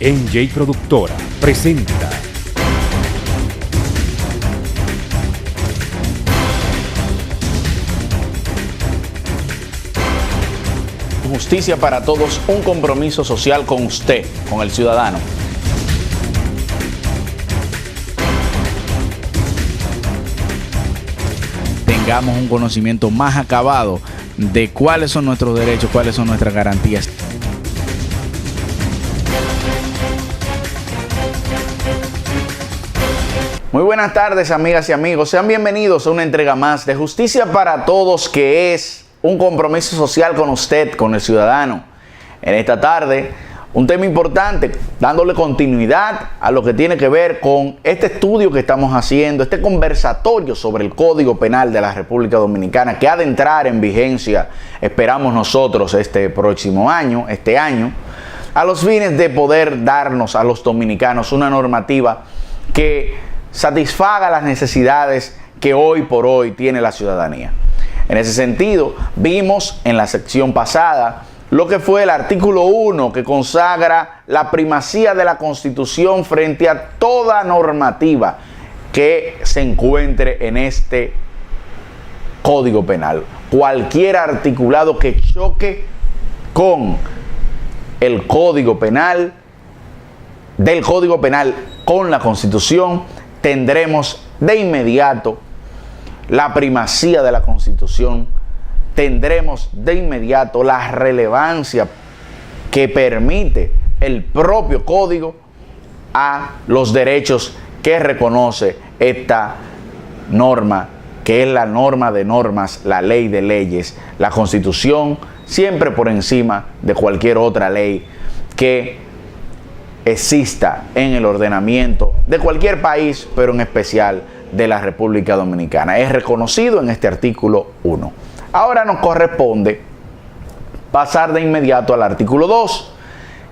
NJ Productora presenta Justicia para Todos, un compromiso social con usted, con el ciudadano. Tengamos un conocimiento más acabado de cuáles son nuestros derechos, cuáles son nuestras garantías. Muy buenas tardes, amigas y amigos. Sean bienvenidos a una entrega más de Justicia para Todos, que es un compromiso social con usted, con el ciudadano. En esta tarde, un tema importante, dándole continuidad a lo que tiene que ver con este estudio que estamos haciendo, este conversatorio sobre el Código Penal de la República Dominicana, que ha de entrar en vigencia, esperamos nosotros, este próximo año, a los fines de poder darnos a los dominicanos una normativa que satisfaga las necesidades que hoy por hoy tiene la ciudadanía. En ese sentido, vimos en la sección pasada lo que fue el artículo 1, que consagra la primacía de la Constitución frente a toda normativa que se encuentre en este Código Penal. Cualquier articulado que choque con el Código Penal, del Código Penal con la Constitución, tendremos de inmediato la primacía de la Constitución, tendremos de inmediato la relevancia que permite el propio Código a los derechos que reconoce esta norma, que es la norma de normas, la ley de leyes, la Constitución, siempre por encima de cualquier otra ley que exista en el ordenamiento de cualquier país, pero en especial de la República Dominicana. Es reconocido en este artículo 1. Ahora nos corresponde pasar de inmediato al artículo 2,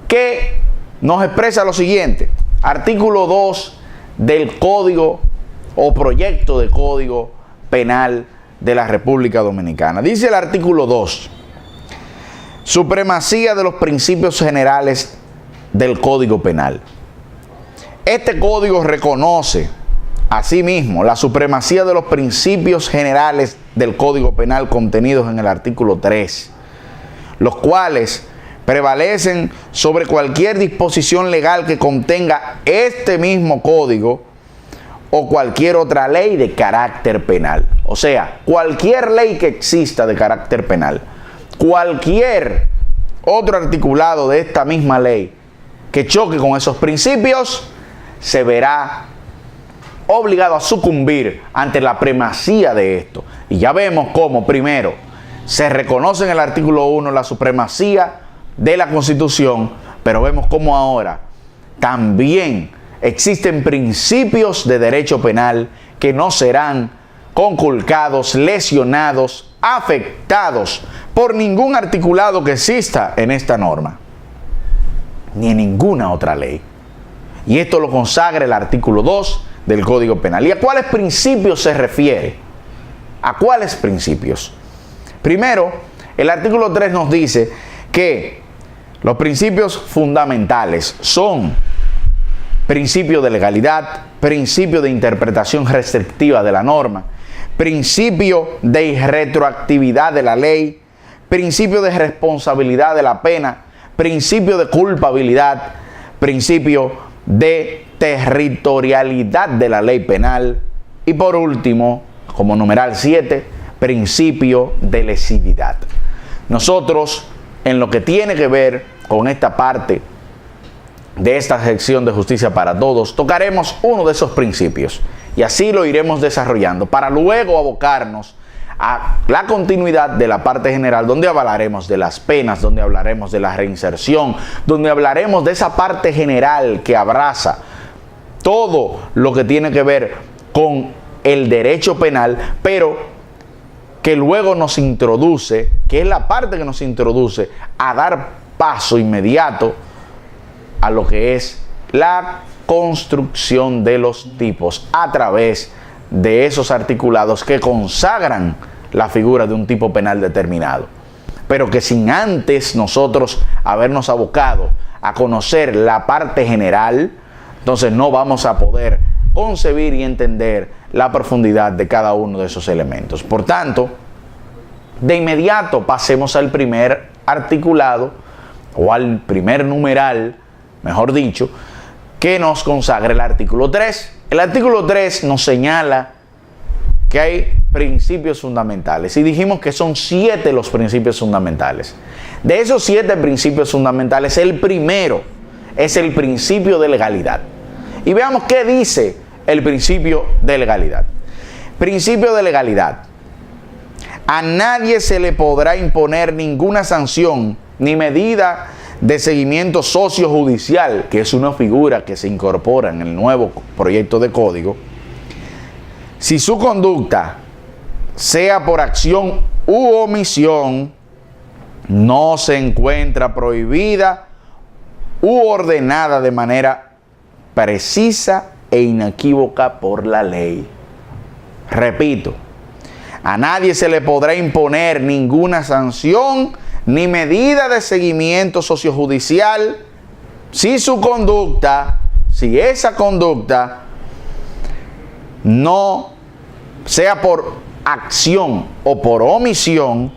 que nos expresa lo siguiente. Artículo 2 del Código o Proyecto de Código Penal de la República Dominicana. Dice el artículo 2: supremacía de los principios generales del Código Penal. Este código reconoce asimismo la supremacía de los principios generales del Código Penal contenidos en el artículo 3, los cuales prevalecen sobre cualquier disposición legal que contenga este mismo código o cualquier otra ley de carácter penal. O sea, cualquier ley que exista de carácter penal, cualquier otro articulado de esta misma ley que choque con esos principios, se verá obligado a sucumbir ante la primacía de esto. Y ya vemos cómo, primero, se reconoce en el artículo 1 la supremacía de la Constitución, pero vemos cómo ahora también existen principios de derecho penal que no serán conculcados, lesionados, afectados por ningún articulado que exista en esta norma, ni en ninguna otra ley. Y esto lo consagra el artículo 2 del Código Penal. ¿Y a cuáles principios se refiere? ¿A cuáles principios? Primero, el artículo 3 nos dice que los principios fundamentales son principio de legalidad, principio de interpretación restrictiva de la norma, principio de irretroactividad de la ley, principio de responsabilidad de la pena, principio de culpabilidad, principio de territorialidad de la ley penal y por último, como numeral 7, principio de lesividad. Nosotros, en lo que tiene que ver con esta parte de esta sección de Justicia para Todos, tocaremos uno de esos principios y así lo iremos desarrollando para luego abocarnos a la continuidad de la parte general, donde hablaremos de las penas, donde hablaremos de la reinserción, donde hablaremos de esa parte general que abraza todo lo que tiene que ver con el derecho penal, pero que luego nos introduce, que es la parte que nos introduce a dar paso inmediato a lo que es la construcción de los tipos a través de esos articulados que consagran la figura de un tipo penal determinado. pero que sin antes nosotros habernos abocado a conocer la parte general, entonces no vamos a poder concebir y entender la profundidad de cada uno de esos elementos. Por tanto, de inmediato pasemos al primer articulado o al primer numeral, mejor dicho, que nos consagra el artículo 3. El artículo 3 nos señala que hay principios fundamentales y dijimos que son 7 los principios fundamentales. De esos 7 principios fundamentales, el primero es el principio de legalidad. Y veamos qué dice el principio de legalidad. Principio de legalidad. A nadie se le podrá imponer ninguna sanción ni medida de seguimiento sociojudicial, que es una figura que se incorpora en el nuevo proyecto de código, si su conducta, sea por acción u omisión, no se encuentra prohibida u ordenada de manera precisa e inequívoca por la ley. Repito, a nadie se le podrá imponer ninguna sanción ni medida de seguimiento sociojudicial si esa conducta no sea por acción o por omisión,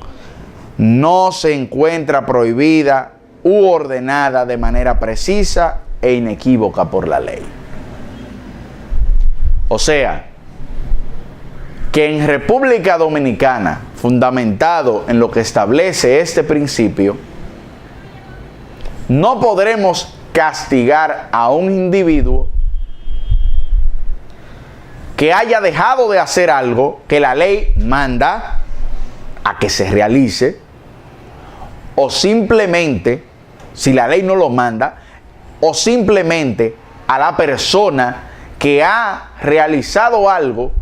no se encuentra prohibida u ordenada de manera precisa e inequívoca por la ley. O sea, que en República Dominicana, fundamentado en lo que establece este principio, no podremos castigar a un individuo que haya dejado de hacer algo que la ley manda a que se realice, o simplemente, si la ley no lo manda, o simplemente a la persona que ha realizado algo,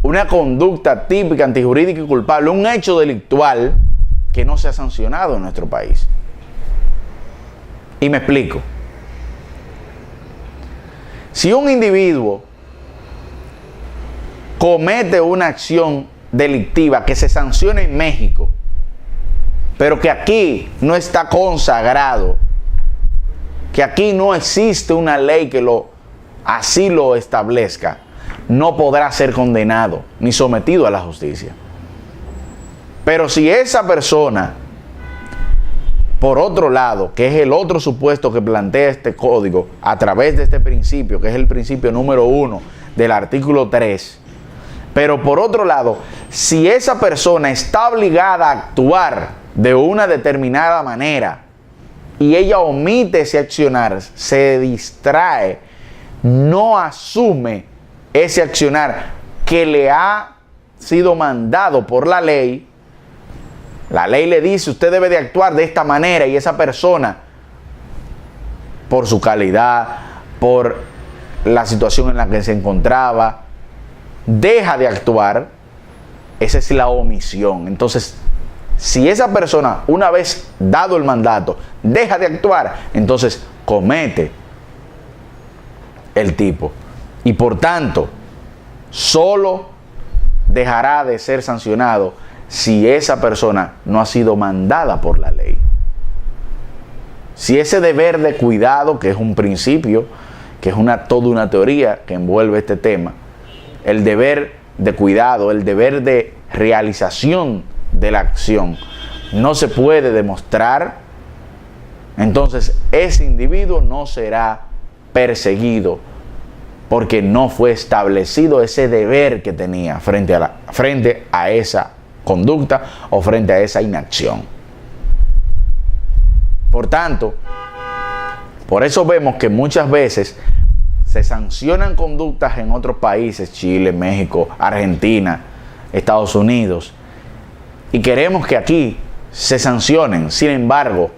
una conducta típica, antijurídica y culpable, un hecho delictual que no se ha sancionado en nuestro país. Y me explico. Si un individuo comete una acción delictiva que se sanciona en México, pero que aquí no está consagrado, que aquí no existe una ley que así lo establezca, no podrá ser condenado ni sometido a la justicia. Pero si esa persona, por otro lado, que es el otro supuesto que plantea este código a través de este principio, que es el principio número 1 del artículo 3, pero por otro lado, si esa persona está obligada a actuar de una determinada manera y ella omite ese accionar, se distrae, no asume ese accionar que le ha sido mandado por la ley le dice, usted debe de actuar de esta manera, y esa persona, por su calidad, por la situación en la que se encontraba, deja de actuar. Esa es la omisión. Entonces, si esa persona, una vez dado el mandato, deja de actuar, entonces comete el tipo. Y por tanto, solo dejará de ser sancionado si esa persona no ha sido mandada por la ley. Si ese deber de cuidado, que es un principio, que es toda una teoría que envuelve este tema, el deber de cuidado, el deber de realización de la acción, no se puede demostrar, entonces ese individuo no será perseguido porque no fue establecido ese deber que tenía frente a esa conducta o frente a esa inacción. Por tanto, por eso vemos que muchas veces se sancionan conductas en otros países, Chile, México, Argentina, Estados Unidos, y queremos que aquí se sancionen. Sin embargo,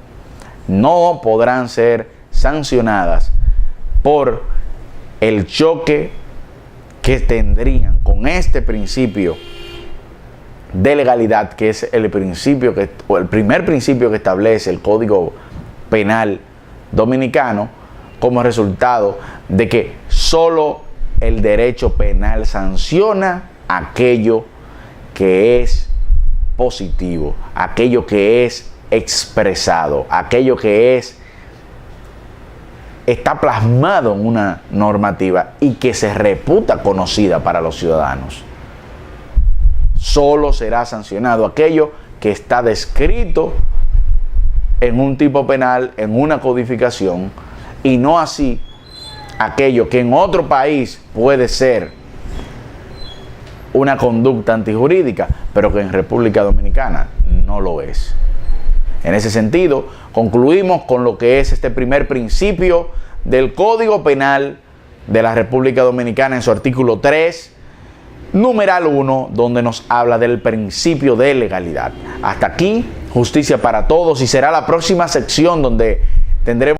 no podrán ser sancionadas por el choque que tendrían con este principio de legalidad, que es el primer principio que establece el Código Penal dominicano, como resultado de que solo el derecho penal sanciona aquello que es positivo, aquello que es expresado, aquello que está plasmado en una normativa y que se reputa conocida para los ciudadanos. Solo será sancionado aquello que está descrito en un tipo penal, en una codificación, y no así aquello que en otro país puede ser una conducta antijurídica, pero que en República Dominicana no lo es. En ese sentido, concluimos con lo que es este primer principio del Código Penal de la República Dominicana en su artículo 3, numeral 1, donde nos habla del principio de legalidad. Hasta aquí, justicia para todos, y será la próxima sección donde tendremos